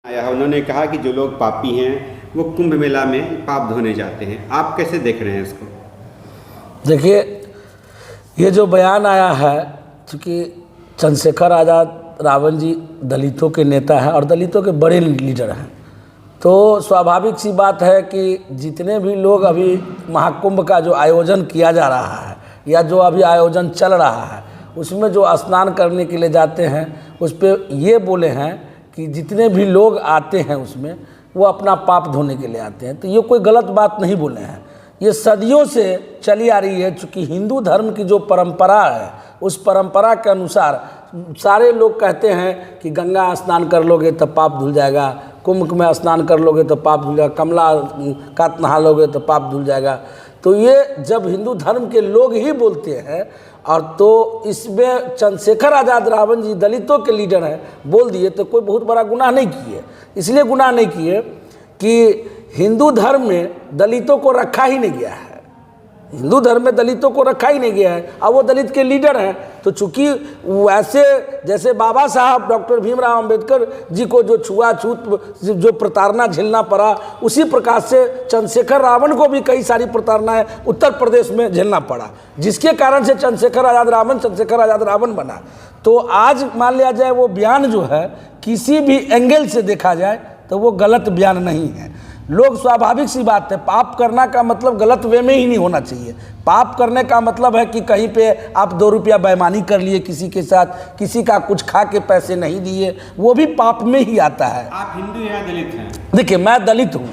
आया है। उन्होंने कहा कि जो लोग पापी हैं वो कुंभ मेला में पाप धोने जाते हैं। आप कैसे देख रहे हैं इसको? देखिए, ये जो बयान आया है, चूँकि चंद्रशेखर आज़ाद रावण जी दलितों के नेता हैं और दलितों के बड़े लीडर हैं, तो स्वाभाविक सी बात है कि जितने भी लोग अभी महाकुंभ का जो आयोजन किया जा रहा है या जो अभी आयोजन चल रहा है उसमें जो स्नान करने के लिए जाते हैं, उस पर ये बोले हैं कि जितने भी लोग आते हैं उसमें वो अपना पाप धोने के लिए आते हैं। तो ये कोई गलत बात नहीं बोले हैं, ये सदियों से चली आ रही है। चूँकि हिंदू धर्म की जो परंपरा है उस परंपरा के अनुसार सारे लोग कहते हैं कि गंगा स्नान कर लोगे तो पाप धुल जाएगा, कुंभ में स्नान कर लोगे तो पाप धुल जाएगा, कमला का नहा लोगे तो पाप धुल जाएगा। तो ये जब हिंदू धर्म के लोग ही बोलते हैं और तो इसमें चंद्रशेखर आज़ाद रावण जी दलितों के लीडर हैं बोल दिए, तो कोई बहुत बड़ा गुनाह नहीं किए। इसलिए गुनाह नहीं किए कि हिंदू धर्म में दलितों को रखा ही नहीं गया है, हिंदू धर्म में दलितों को रखा ही नहीं गया है। अब वो दलित के लीडर हैं, तो चूंकि वैसे जैसे बाबा साहब डॉक्टर भीमराव अंबेडकर जी को जो छुआछूत जो प्रताड़ना झेलना पड़ा, उसी प्रकार से चंद्रशेखर रावण को भी कई सारी प्रताड़नाएं उत्तर प्रदेश में झेलना पड़ा, जिसके कारण से चंद्रशेखर आज़ाद रावण बना। तो आज मान लिया जाए वो बयान जो है किसी भी एंगल से देखा जाए तो वो गलत बयान नहीं है। लोग स्वाभाविक सी बात है, पाप करना का मतलब गलत वे में ही नहीं होना चाहिए। पाप करने का मतलब है कि कहीं पे आप 2 रुपया बेईमानी कर लिए किसी के साथ, किसी का कुछ खा के पैसे नहीं दिए, वो भी पाप में ही आता है। आप हिंदू या दलित हैं? देखिए, मैं दलित हूँ,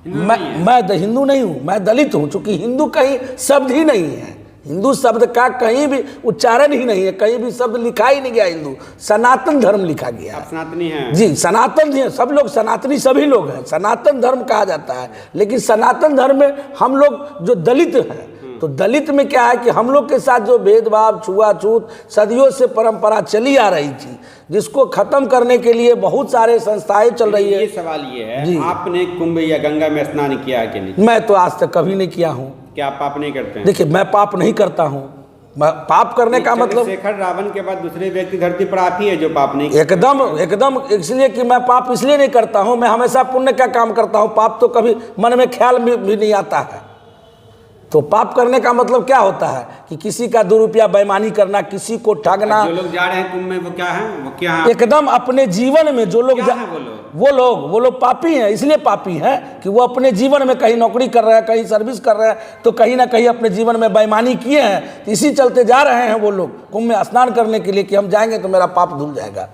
मैं हिंदू नहीं हूँ, मैं दलित हूँ। चूँकि हिंदू कहीं शब्द ही नहीं है, हिंदू शब्द का कहीं भी उच्चारण ही नहीं है, कहीं भी शब्द लिखा ही नहीं गया। हिंदू सनातन धर्म लिखा गया। आप सनातनी हैं? जी, सनातन जी, सब लोग सनातनी, सभी लोग हैं, सनातन धर्म कहा जाता है। लेकिन सनातन धर्म में हम लोग जो दलित हैं, तो दलित में क्या है कि हम लोग के साथ जो भेदभाव छुआछूत सदियों से परंपरा चली आ रही थी, जिसको खत्म करने के लिए बहुत सारे संस्थाएं चल रही है। ये सवाल ये है, आपने कुंभ या गंगा में स्नान किया है कि नहीं? मैं तो आज तक कभी नहीं किया हूँ। क्या आप पाप नहीं करते हैं? देखिए, मैं पाप नहीं करता हूँ। पाप करने का मतलब चंद्रशेखर रावण के बाद दूसरे व्यक्ति धरती पर आप ही है जो पाप नहीं? एकदम इसलिए कि मैं पाप इसलिए नहीं करता हूँ, मैं हमेशा पुण्य का काम करता हूँ। पाप तो कभी मन में ख्याल भी नहीं आता है। तो पाप करने का मतलब क्या होता है कि किसी का 2 रुपया बेईमानी करना, किसी को ठगना। जो लोग जा रहे हैं कुंभ में वो क्या है? वो क्या है? एकदम अपने जीवन में जो लोग वो लोग पापी हैं। इसलिए पापी हैं कि वो अपने जीवन में कहीं नौकरी कर रहे हैं, कहीं सर्विस कर रहे हैं, तो कहीं ना कहीं अपने जीवन में बेईमानी किए हैं। तो इसी चलते जा रहे हैं वो लोग कुंभ में स्नान करने के लिए कि हम जाएंगे तो मेरा पाप धुल जाएगा।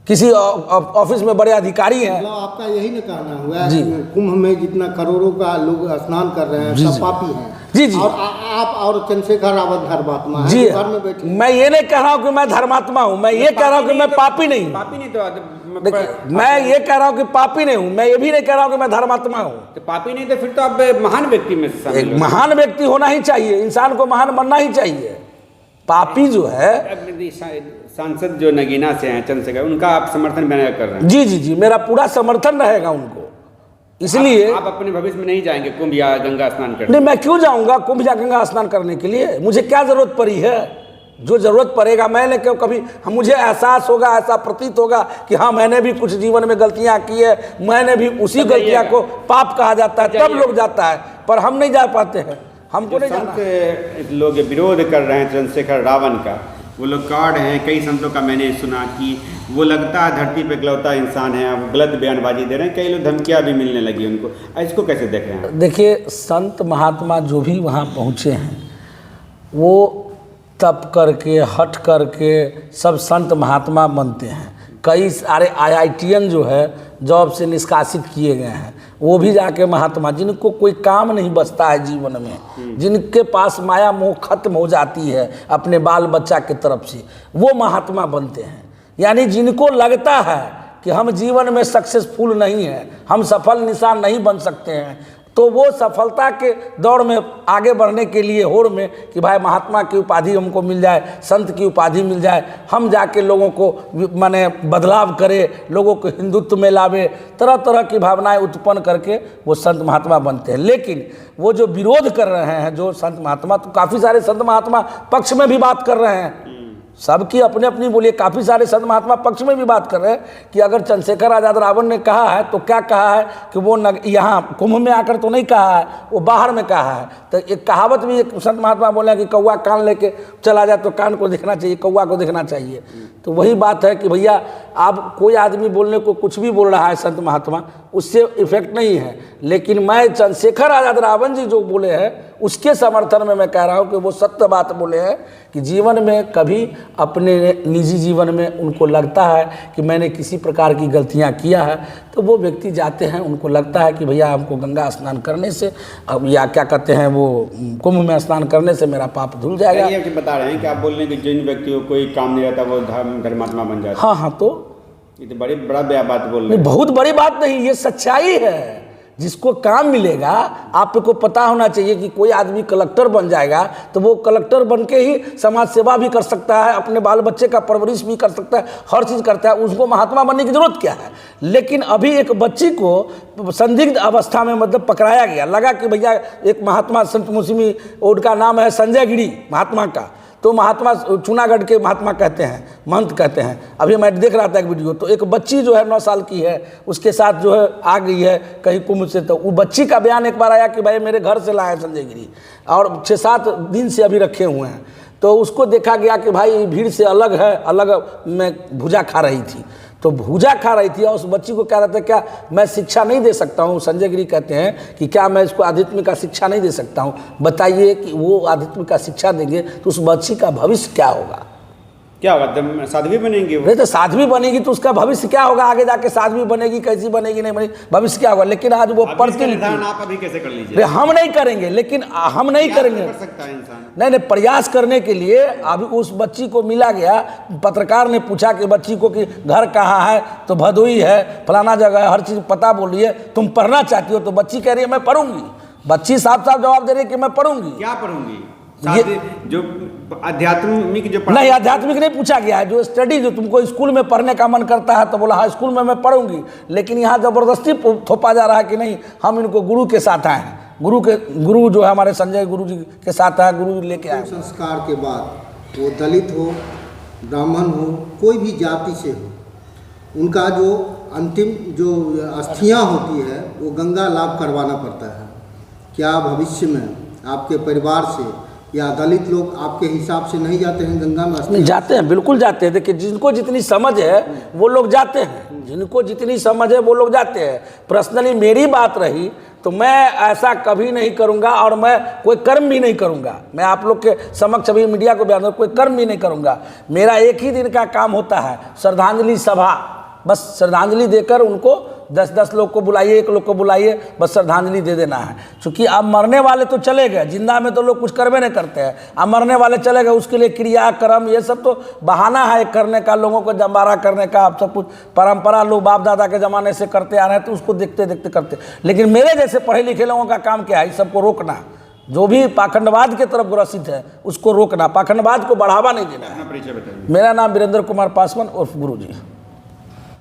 किसी ऑफिस में बड़े अधिकारी हैं। मतलब आपका यही न कहना हुआ जी, कुंभ में जितना करोड़ों का लोग स्नान कर रहे हैं सब पापी हैं? जी जी। और आप और चंद्रशेखर रावण धर्मात्मा हैं? जी, घर में बैठे। मैं ये नहीं कह रहा हूँ कि मैं धर्मात्मा हूँ, मैं ये कह रहा हूँ कि मैं पापी नहीं हूँ। पापी नहीं तो मैं ये कह रहा हूँ कि पापी नहीं हूँ, मैं ये भी नहीं कह रहा हूँ कि मैं धर्मात्मा हूँ। तो पापी नहीं तो फिर तो आप महान व्यक्ति में से एक महान व्यक्ति होना ही चाहिए, इंसान को महान बनना ही चाहिए। पापी जो है, सांसद जो नगीना से हैं चंद्रशेखर, उनका आप समर्थन बना कर रहे हैं? जी जी जी, मेरा पूरा समर्थन रहेगा उनको। इसलिए आप अपने भविष्य में नहीं जाएंगे कुंभ या गंगा स्नान करने? नहीं, मैं क्यों जाऊंगा कुंभ या गंगा स्नान करने के लिए? मुझे क्या जरूरत पड़ी है? जो जरूरत पड़ेगा मैंने क्यों कभी मुझे एहसास होगा, ऐसा प्रतीत होगा कि हाँ मैंने भी कुछ जीवन में गलतियां की है, मैंने भी उसी गलतियां को पाप कहा जाता है, तब लोग जाता है। पर हम नहीं जा पाते हैं, हमको नहीं जाना। लोग विरोध कर रहे हैं चंद्रशेखर रावण का, वो लोग कह रहे हैं, कई संतों का मैंने सुना कि वो लगता है धरती पे इकलौता इंसान है, वो गलत बयानबाजी दे रहे हैं, कई लोग धमकियाँ भी मिलने लगी उनको। इसको कैसे देख रहे हैं? देखिए, संत महात्मा जो भी वहाँ पहुँचे हैं वो तप करके हट करके सब संत महात्मा बनते हैं। कई सारे IITN जो है जॉब से निष्कासित किए गए हैं, वो भी जाके महात्मा, जिनको कोई काम नहीं बचता है जीवन में, जिनके पास माया मोह खत्म हो जाती है अपने बाल बच्चा की तरफ से, वो महात्मा बनते हैं। यानी जिनको लगता है कि हम जीवन में सक्सेसफुल नहीं हैं, हम सफल इंसान नहीं बन सकते हैं, तो वो सफलता के दौड़ में आगे बढ़ने के लिए होड़ में कि भाई महात्मा की उपाधि हमको मिल जाए, संत की उपाधि मिल जाए, हम जाके लोगों को माने बदलाव करें, लोगों को हिंदुत्व में लावे, तरह तरह की भावनाएं उत्पन्न करके वो संत महात्मा बनते हैं। लेकिन वो जो विरोध कर रहे हैं जो संत महात्मा, तो काफ़ी सारे संत महात्मा पक्ष में भी बात कर रहे हैं सबकी अपने अपनी बोलिए। काफ़ी सारे संत महात्मा पक्ष में भी बात कर रहे हैं कि अगर चंद्रशेखर आज़ाद रावण ने कहा है तो क्या कहा है कि वो यहाँ कुंभ में आकर तो नहीं कहा है, वो बाहर में कहा है। तो एक कहावत भी एक संत महात्मा बोले हैं कि कौवा कान लेके चला जाए तो कान को देखना चाहिए, कौवा को देखना चाहिए। तो वही बात है कि भैया आप कोई आदमी बोलने को कुछ भी बोल रहा है संत महात्मा, उससे इफेक्ट नहीं है। लेकिन मैं चंद्रशेखर आज़ाद रावण जी जो बोले हैं उसके समर्थन में मैं कह रहा हूँ कि वो सत्य बात बोले हैं कि जीवन में कभी अपने निजी जीवन में उनको लगता है कि मैंने किसी प्रकार की गलतियाँ किया है तो वो व्यक्ति जाते हैं, उनको लगता है कि भैया हमको गंगा स्नान करने से अब या क्या कहते हैं वो कुंभ में स्नान करने से मेरा पाप धुल जाएगा। ये बता रहे हैं कि आप बोल रहे हैं कि जिन व्यक्तियों को कोई काम नहीं रहता वो धर्मात्मा बन जाता। हाँ हाँ, तो ये तो बड़ा बात बोल रहे हैं। बहुत बड़ी बात नहीं, ये सच्चाई है। जिसको काम मिलेगा, आपको पता होना चाहिए कि कोई आदमी कलेक्टर बन जाएगा तो वो कलेक्टर बन के ही समाज सेवा भी कर सकता है, अपने बाल बच्चे का परवरिश भी कर सकता है, हर चीज़ करता है। उसको महात्मा बनने की जरूरत क्या है? लेकिन अभी एक बच्ची को संदिग्ध अवस्था में मतलब पकड़ाया गया, लगा कि भैया एक महात्मा संत मुस्लिमी, उनका नाम है संजय गिरी महात्मा का, तो महात्मा जूनागढ़ के महात्मा कहते हैं, महंत कहते हैं। अभी मैं देख रहा था एक वीडियो, तो एक बच्ची जो है 9 साल की है, उसके साथ जो है आ गई है कहीं कुंभ से। तो वो बच्ची का बयान एक बार आया कि भाई मेरे घर से लाए संजय गिरी और 6-7 दिन से अभी रखे हुए हैं। तो उसको देखा गया कि भाई भीड़ से अलग है, अलग में भुजा खा रही थी, तो भुजा खा रही थी। और उस बच्ची को कह रहा था क्या मैं शिक्षा नहीं दे सकता हूँ? संजय गिरी कहते हैं कि क्या मैं इसको आध्यात्मिक का शिक्षा नहीं दे सकता हूँ? बताइए कि वो आध्यात्मिक का शिक्षा देंगे तो उस बच्ची का भविष्य क्या होगा? क्या होगा? साध्वी बनेंगी वो? नहीं तो साध्वी बनेगी तो उसका भविष्य क्या होगा? आगे जाके साध्वी बनेगी, कैसी बनेगी, नहीं बनेगी, भविष्य क्या होगा? लेकिन आज वो प्रतिनिधि आप अभी कैसे कर लीजिए? हम नहीं करेंगे, लेकिन हम नहीं करेंगे। कर सकता है इंसान। नहीं, प्रयास करने के लिए अभी उस बच्ची को मिला गया। पत्रकार ने पूछा कि बच्ची को कि घर कहाँ है, तो भदोई है, फलाना जगह है, हर चीज़ पता बोल रही है, तुम पढ़ना चाहती हो? तो बच्ची कह रही है मैं पढ़ूंगी। बच्ची साफ साफ जवाब दे रही है कि मैं पढ़ूंगी। क्या पढ़ूंगी? जो आध्यात्मिक जो नहीं, आध्यात्मिक नहीं पूछा गया है। जो स्टडी जो तुमको स्कूल में पढ़ने का मन करता है तो बोला हाँ स्कूल में मैं पढ़ूंगी। लेकिन यहाँ ज़बरदस्ती थोपा जा रहा है कि नहीं हम इनको गुरु के साथ आए हैं, गुरु जो है हमारे संजय गुरु जी के साथ आए, गुरु जी लेके आए। संस्कार के बाद वो दलित हो, ब्राह्मण हो, कोई भी जाति से हो, उनका जो अंतिम जो अस्थियाँ होती है वो गंगा लाभ करवाना पड़ता है। क्या भविष्य में आपके परिवार से या दलित लोग आपके हिसाब से नहीं जाते हैं गंगा में? नहीं जाते हैं, बिल्कुल जाते हैं। देखिए जिनको जितनी समझ है वो लोग जाते हैं, जिनको जितनी समझ है वो लोग जाते हैं। पर्सनली मेरी बात रही तो मैं ऐसा कभी नहीं करूंगा और मैं कोई कर्म भी नहीं करूंगा। मैं आप लोग के समक्ष अभी मीडिया को बयान दूं, कोई कर्म भी नहीं करूंगा। मेरा एक ही दिन का काम होता है श्रद्धांजलि सभा, बस श्रद्धांजलि देकर उनको 10-10 लोग को बुलाइए, 1 लोग को बुलाइए, बस श्रद्धांजलि दे देना है। क्योंकि अब मरने वाले तो चले गए, जिंदा में तो लोग कुछ करवे नहीं करते हैं। अब मरने वाले चले गए, उसके लिए क्रिया कर्म ये सब तो बहाना है करने का, लोगों को जम्बारा करने का। अब सब कुछ परंपरा लोग बाप दादा के ज़माने से करते आ रहे हैं तो उसको देखते देखते करते। लेकिन मेरे जैसे पढ़े लिखे लोगों का काम क्या है? इस सबको रोकना, जो भी पाखंडवाद के तरफ ग्रसित है उसको रोकना, पाखंडवाद को बढ़ावा नहीं देना है। परिचय बताइए। मेरा नाम वीरेंद्र कुमार पासवान उर्फ गुरु जी।